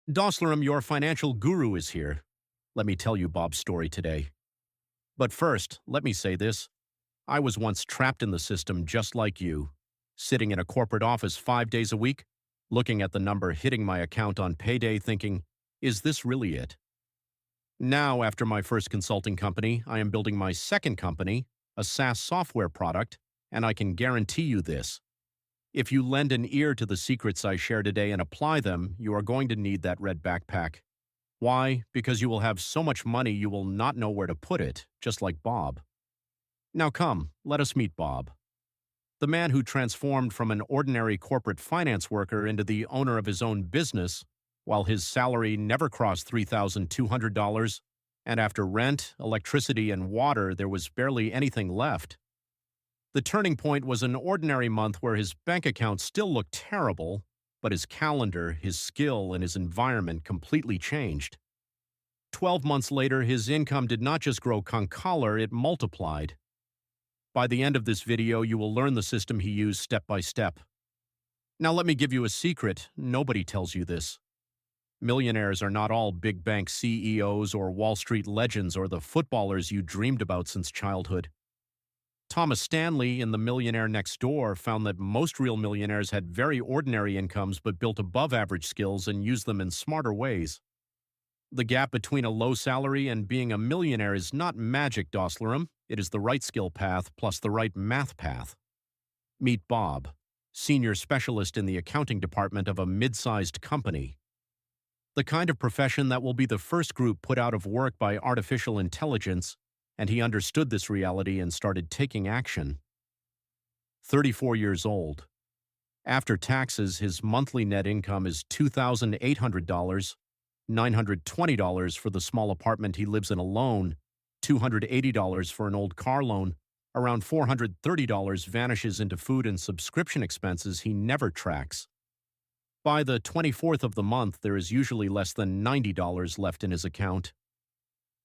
Dosslerum, your financial guru, is here. Let me tell you Bob's story today. But first, let me say this. I was once trapped in the system just like you, sitting in a corporate office 5 days a week, looking at the number hitting my account on payday thinking, is this really it? Now, after my first consulting company, I am building my second company, a SaaS software product, and I can guarantee you this. If you lend an ear to the secrets I share today and apply them, you are going to need that red backpack. Why? Because you will have so much money you will not know where to put it, just like Bob. Now come, let us meet Bob. The man who transformed from an ordinary corporate finance worker into the owner of his own business, while his salary never crossed $3,200, and after rent, electricity, and water there was barely anything left. The turning point was an ordinary month where his bank account still looked terrible, but his calendar, his skill, and his environment completely changed. 12 months later, his income did not just grow concolor, it multiplied. By the end of this video, you will learn the system he used step by step. Now let me give you a secret. Nobody tells you this. Millionaires are not all big bank CEOs or Wall Street legends or the footballers you dreamed about since childhood. Thomas Stanley in The Millionaire Next Door found that most real millionaires had very ordinary incomes but built above-average skills and used them in smarter ways. The gap between a low salary and being a millionaire is not magic, Dosslerum. It is the right skill path plus the right math path. Meet Bob, senior specialist in the accounting department of a mid-sized company. The kind of profession that will be the first group put out of work by artificial intelligence, and he understood this reality and started taking action. 34 years old. After taxes, his monthly net income is $2,800, $920 for the small apartment he lives in alone, $280 for an old car loan, around $430 vanishes into food and subscription expenses he never tracks. By the 24th of the month, there is usually less than $90 left in his account.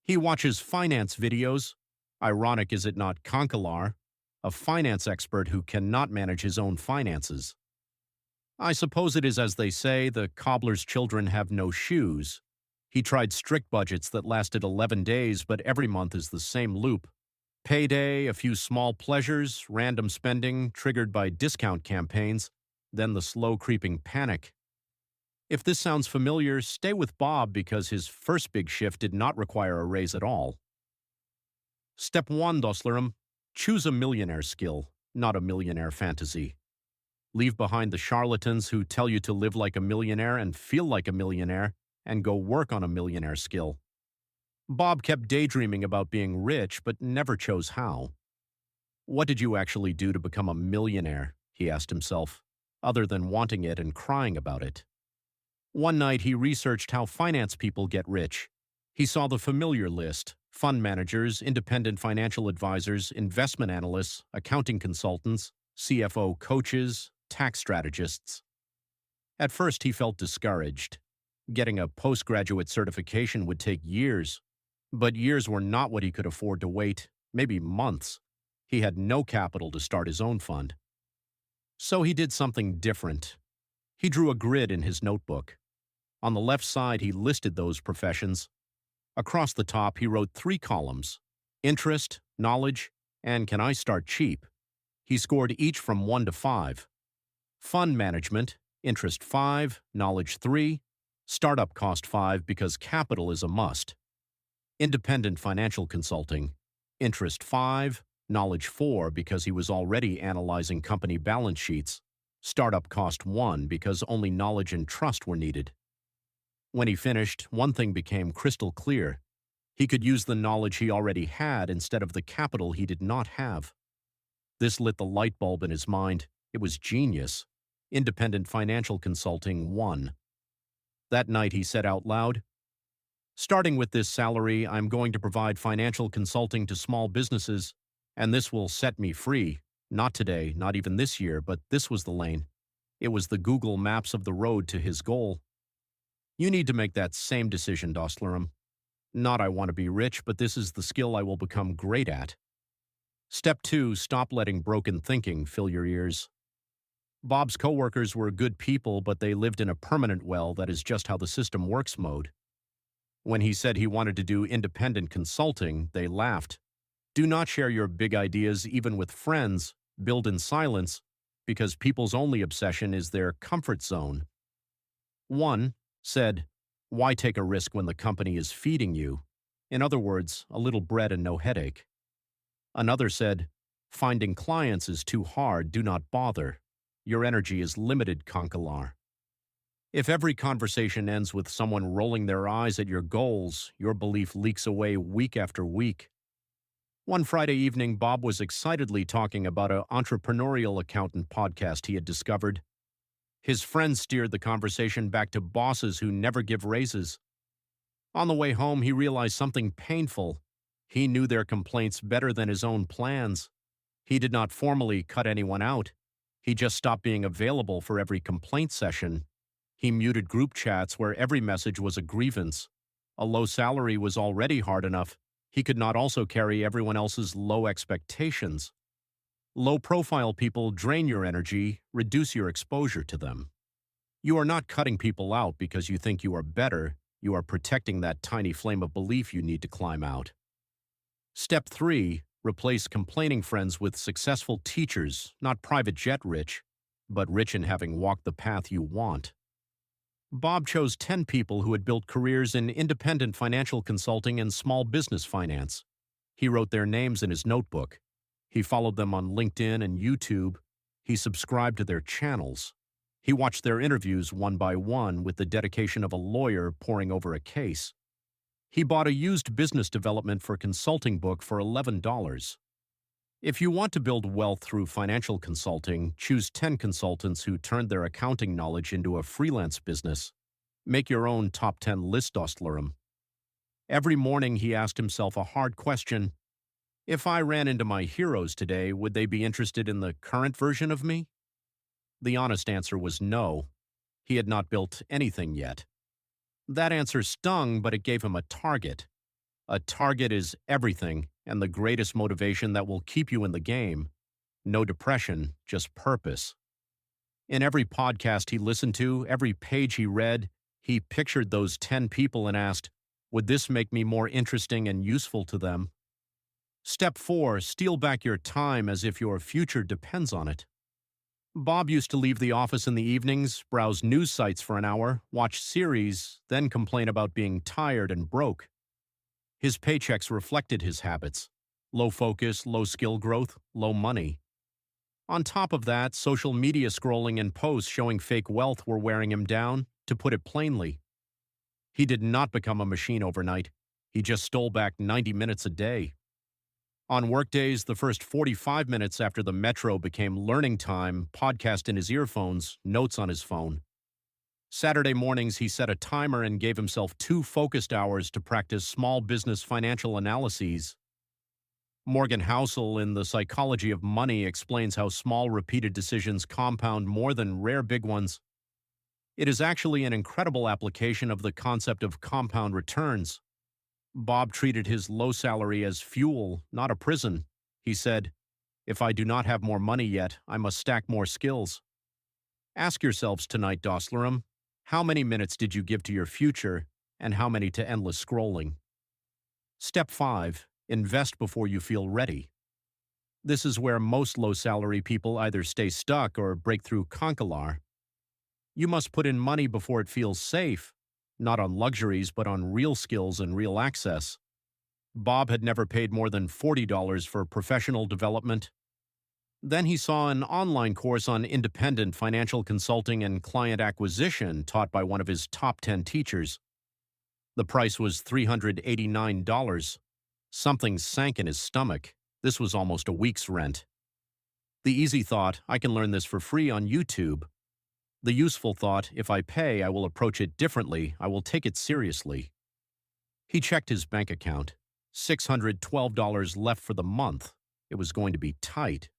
He watches finance videos. Ironic, is it not, Conkelar, a finance expert who cannot manage his own finances. I suppose it is as they say, the cobbler's children have no shoes. He tried strict budgets that lasted 11 days, but every month is the same loop. Payday, a few small pleasures, random spending triggered by discount campaigns, then the slow creeping panic. If this sounds familiar, stay with Bob because his first big shift did not require a raise at all. Step 1, Dosslerum. Choose a millionaire skill, not a millionaire fantasy. Leave behind the charlatans who tell you to live like a millionaire and feel like a millionaire, and go work on a millionaire skill. Bob kept daydreaming about being rich, but never chose how. What did you actually do to become a millionaire, he asked himself, other than wanting it and crying about it? One night he researched how finance people get rich. He saw the familiar list: fund managers, independent financial advisors, investment analysts, accounting consultants, CFO coaches, tax strategists. At first he felt discouraged. Getting a postgraduate certification would take years. But years were not what he could afford to wait, maybe months. He had no capital to start his own fund. So he did something different. He drew a grid in his notebook. On the left side, he listed those professions. Across the top, he wrote 3 columns: interest, knowledge, and can I start cheap? He scored each from 1 to 5. Fund management, interest 5, knowledge 3, startup cost 5 because capital is a must. Independent financial consulting, interest 5, knowledge 4 because he was already analyzing company balance sheets, startup cost 1 because only knowledge and trust were needed. When he finished, one thing became crystal clear. He could use the knowledge he already had instead of the capital he did not have. This lit the light bulb in his mind. It was genius. Independent financial consulting won. That night he said out loud, "Starting with this salary, I'm going to provide financial consulting to small businesses, and this will set me free. Not today, not even this year, but this was the lane. It was the Google Maps of the road to his goal." You need to make that same decision, Dosslerum. Not I want to be rich, but this is the skill I will become great at. Step 2, stop letting broken thinking fill your ears. Bob's coworkers were good people, but they lived in a permanent well, that is just how the system works mode. When he said he wanted to do independent consulting, they laughed. Do not share your big ideas even with friends, build in silence, because people's only obsession is their comfort zone. One said, why take a risk when the company is feeding you? In other words, a little bread and no headache. Another said, finding clients is too hard, do not bother. Your energy is limited, Conkelar. If every conversation ends with someone rolling their eyes at your goals, your belief leaks away week after week. One Friday evening, Bob was excitedly talking about an entrepreneurial accountant podcast he had discovered. His friends steered the conversation back to bosses who never give raises. On the way home, he realized something painful. He knew their complaints better than his own plans. He did not formally cut anyone out. He just stopped being available for every complaint session. He muted group chats where every message was a grievance. A low salary was already hard enough. He could not also carry everyone else's low expectations. Low-profile people drain your energy, reduce your exposure to them. You are not cutting people out because you think you are better. You are protecting that tiny flame of belief you need to climb out. Step 3. Replace complaining friends with successful teachers, not private jet rich, but rich in having walked the path you want. Bob chose 10 people who had built careers in independent financial consulting and small business finance. He wrote their names in his notebook. He followed them on LinkedIn and YouTube. He subscribed to their channels. He watched their interviews one by one with the dedication of a lawyer poring over a case. He bought a used business development for consulting book for $11. If you want to build wealth through financial consulting, choose 10 consultants who turned their accounting knowledge into a freelance business. Make your own top 10 list, Dostlerum. Every morning he asked himself a hard question. If I ran into my heroes today, would they be interested in the current version of me? The honest answer was no. He had not built anything yet. That answer stung, but it gave him a target. A target is everything and the greatest motivation that will keep you in the game. No depression, just purpose. In every podcast he listened to, every page he read, he pictured those 10 people and asked, would this make me more interesting and useful to them? Step 4. Steal back your time as if your future depends on it. Bob used to leave the office in the evenings, browse news sites for an hour, watch series, then complain about being tired and broke. His paychecks reflected his habits. Low focus, low skill growth, low money. On top of that, social media scrolling and posts showing fake wealth were wearing him down, to put it plainly. He did not become a machine overnight. He just stole back 90 minutes a day. On workdays, the first 45 minutes after the metro became learning time, podcast in his earphones, notes on his phone. Saturday mornings, he set a timer and gave himself 2 focused hours to practice small business financial analyses. Morgan Housel in The Psychology of Money explains how small repeated decisions compound more than rare big ones. It is actually an incredible application of the concept of compound returns. Bob treated his low salary as fuel, not a prison. He said, if I do not have more money yet, I must stack more skills. Ask yourselves tonight, Dostlerum, how many minutes did you give to your future, and how many to endless scrolling? Step 5. Invest before you feel ready. This is where most low-salary people either stay stuck or break through Conkelar. You must put in money before it feels safe, not on luxuries but on real skills and real access. Bob had never paid more than $40 for professional development. Then he saw an online course on independent financial consulting and client acquisition taught by one of his top 10 teachers. The price was $389. Something sank in his stomach. This was almost a week's rent. The easy thought, I can learn this for free on YouTube. The useful thought, if I pay, I will approach it differently. I will take it seriously. He checked his bank account. $612 left for the month. It was going to be tight.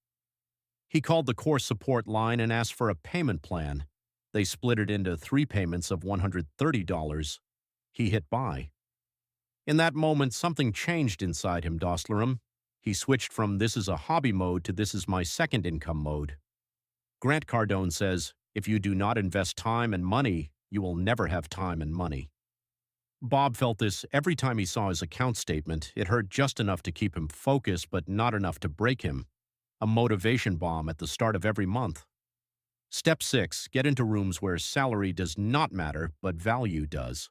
He called the course support line and asked for a payment plan. They split it into 3 payments of $130. He hit buy. In that moment, something changed inside him, Dostlerum. He switched from this is a hobby mode to this is my second income mode. Grant Cardone says, if you do not invest time and money, you will never have time and money. Bob felt this every time he saw his account statement. It hurt just enough to keep him focused, but not enough to break him. A motivation bomb at the start of every month. Step 6, get into rooms where salary does not matter, but value does.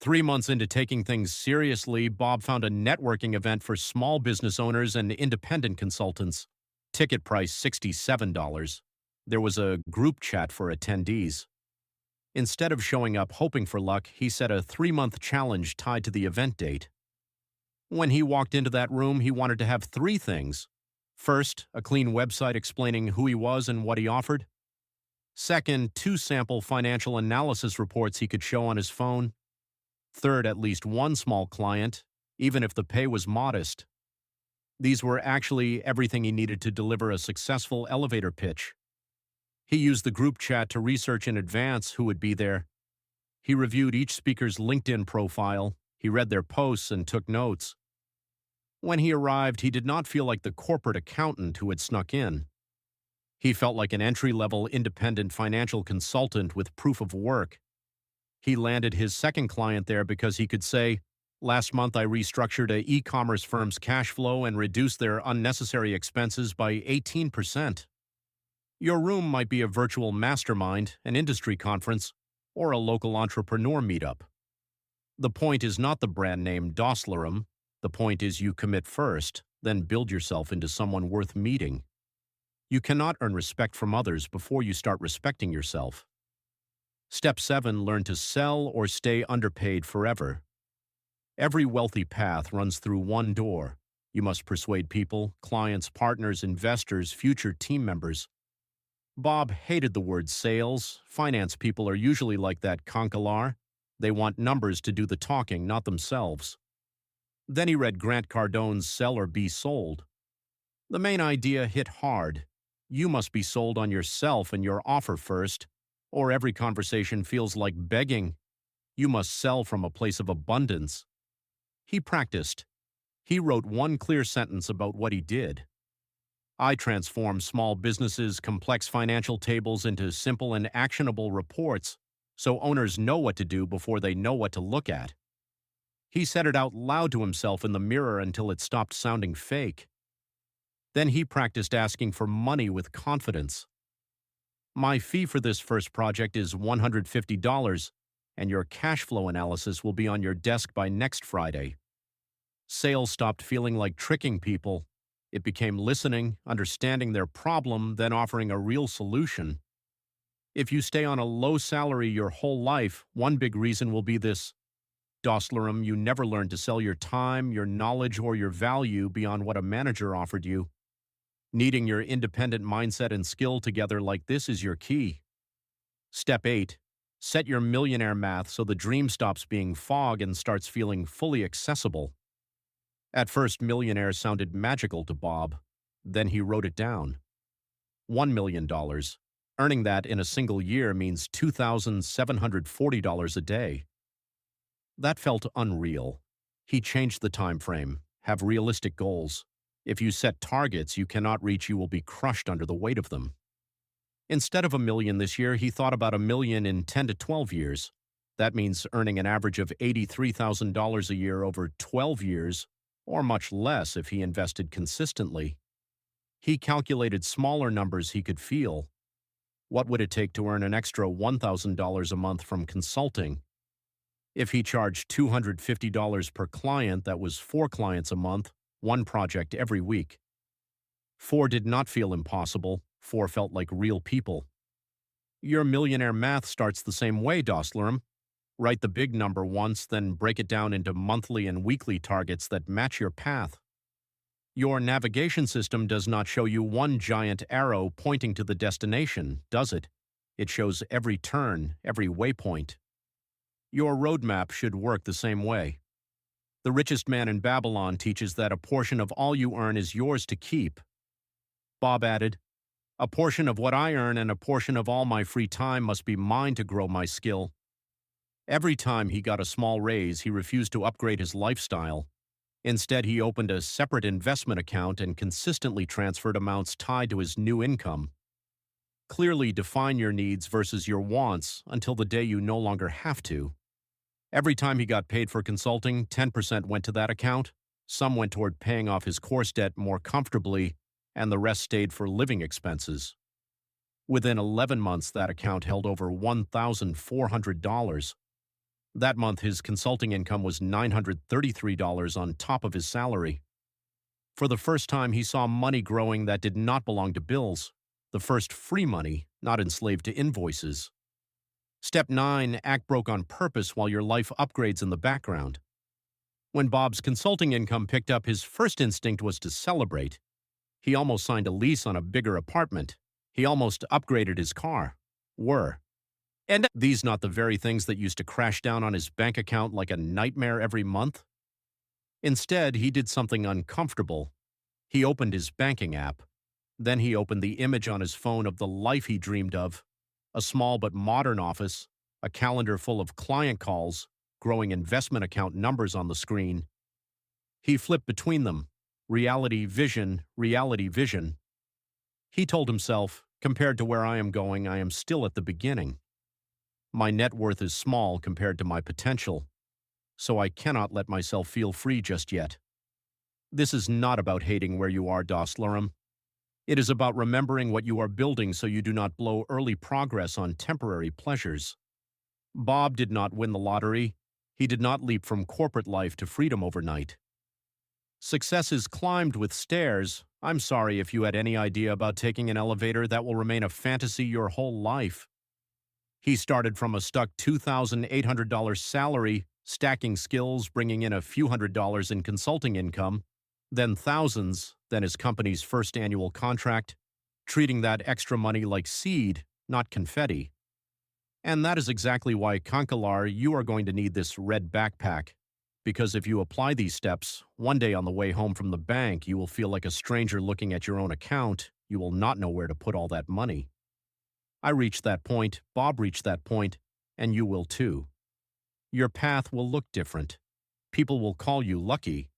3 months into taking things seriously, Bob found a networking event for small business owners and independent consultants. Ticket price $67. There was a group chat for attendees. Instead of showing up hoping for luck, he set a 3-month challenge tied to the event date. When he walked into that room, he wanted to have 3 things. First, a clean website explaining who he was and what he offered. Second, 2 sample financial analysis reports he could show on his phone. Third, at least 1 small client, even if the pay was modest. These were actually everything he needed to deliver a successful elevator pitch. He used the group chat to research in advance who would be there. He reviewed each speaker's LinkedIn profile, he read their posts and took notes. When he arrived, he did not feel like the corporate accountant who had snuck in. He felt like an entry-level independent financial consultant with proof of work. He landed his second client there because he could say, "Last month I restructured an e-commerce firm's cash flow and reduced their unnecessary expenses by 18%. Your room might be a virtual mastermind, an industry conference, or a local entrepreneur meetup. The point is not the brand name Dosslerum. The point is you commit first, then build yourself into someone worth meeting. You cannot earn respect from others before you start respecting yourself. Step 7, learn to sell or stay underpaid forever. Every wealthy path runs through one door. You must persuade people, clients, partners, investors, future team members. Bob hated the word sales. Finance people are usually like that conkelar. They want numbers to do the talking, not themselves. Then he read Grant Cardone's Sell or Be Sold. The main idea hit hard. You must be sold on yourself and your offer first, or every conversation feels like begging. You must sell from a place of abundance. He practiced. He wrote 1 clear sentence about what he did. I transform small businesses' complex financial tables into simple and actionable reports so owners know what to do before they know what to look at. He said it out loud to himself in the mirror until it stopped sounding fake. Then he practiced asking for money with confidence. My fee for this first project is $150, and your cash flow analysis will be on your desk by next Friday. Sales stopped feeling like tricking people. It became listening, understanding their problem, then offering a real solution. If you stay on a low salary your whole life, one big reason will be this. Dosslerum, you never learned to sell your time, your knowledge, or your value beyond what a manager offered you. Needing your independent mindset and skill together like this is your key. Step 8. Set your millionaire math so the dream stops being fog and starts feeling fully accessible. At first, millionaire sounded magical to Bob. Then he wrote it down. $1 million. Earning that in a single year means $2,740 a day. That felt unreal. He changed the time frame. Have realistic goals. If you set targets you cannot reach, you will be crushed under the weight of them. Instead of $1 million this year, he thought about $1 million in 10 to 12 years. That means earning an average of $83,000 a year over 12 years, or much less if he invested consistently. He calculated smaller numbers he could feel. What would it take to earn an extra $1,000 a month from consulting? If he charged $250 per client, that was 4 clients a month, 1 project every week. 4 did not feel impossible. 4 felt like real people. Your millionaire math starts the same way, Dosslerum. Write the big number once, then break it down into monthly and weekly targets that match your path. Your navigation system does not show you one giant arrow pointing to the destination, does it? It shows every turn, every waypoint. Your roadmap should work the same way. The richest man in Babylon teaches that a portion of all you earn is yours to keep. Bob added, a portion of what I earn and a portion of all my free time must be mine to grow my skill. Every time he got a small raise, he refused to upgrade his lifestyle. Instead, he opened a separate investment account and consistently transferred amounts tied to his new income. Clearly define your needs versus your wants until the day you no longer have to. Every time he got paid for consulting, 10% went to that account, some went toward paying off his course debt more comfortably, and the rest stayed for living expenses. Within 11 months, that account held over $1,400. That month, his consulting income was $933 on top of his salary. For the first time, he saw money growing that did not belong to bills, the first free money, not enslaved to invoices. Step 9, act broke on purpose while your life upgrades in the background. When Bob's consulting income picked up, his first instinct was to celebrate. He almost signed a lease on a bigger apartment. He almost upgraded his car. And these not the very things that used to crash down on his bank account like a nightmare every month? Instead, he did something uncomfortable. He opened his banking app. Then he opened the image on his phone of the life he dreamed of. A small but modern office, a calendar full of client calls, growing investment account numbers on the screen. He flipped between them. Reality, vision, reality, vision. He told himself, compared to where I am going, I am still at the beginning. My net worth is small compared to my potential, so I cannot let myself feel free just yet. This is not about hating where you are, Das Lurham. It is about remembering what you are building so you do not blow early progress on temporary pleasures. Bob did not win the lottery. He did not leap from corporate life to freedom overnight. Success is climbed with stairs. I'm sorry if you had any idea about taking an elevator. That will remain a fantasy your whole life. He started from a stuck $2,800 salary, stacking skills, bringing in a few $100s in consulting income, then thousands, then his company's first annual contract, treating that extra money like seed, not confetti. And that is exactly why, Kankalar, you are going to need this red backpack. Because if you apply these steps, one day on the way home from the bank, you will feel like a stranger looking at your own account. You will not know where to put all that money. I reached that point, Bob reached that point, and you will too. Your path will look different. People will call you lucky.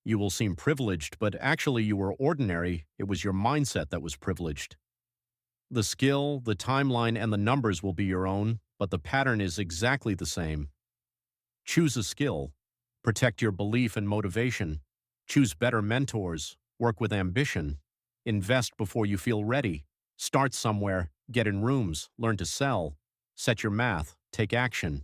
You will seem privileged, but actually you were ordinary. It was your mindset that was privileged. The skill, the timeline, and the numbers will be your own, but the pattern is exactly the same. Choose a skill. Protect your belief and motivation. Choose better mentors. Work with ambition. Invest before you feel ready. Start somewhere. Get in rooms. Learn to sell. Set your math. Take action.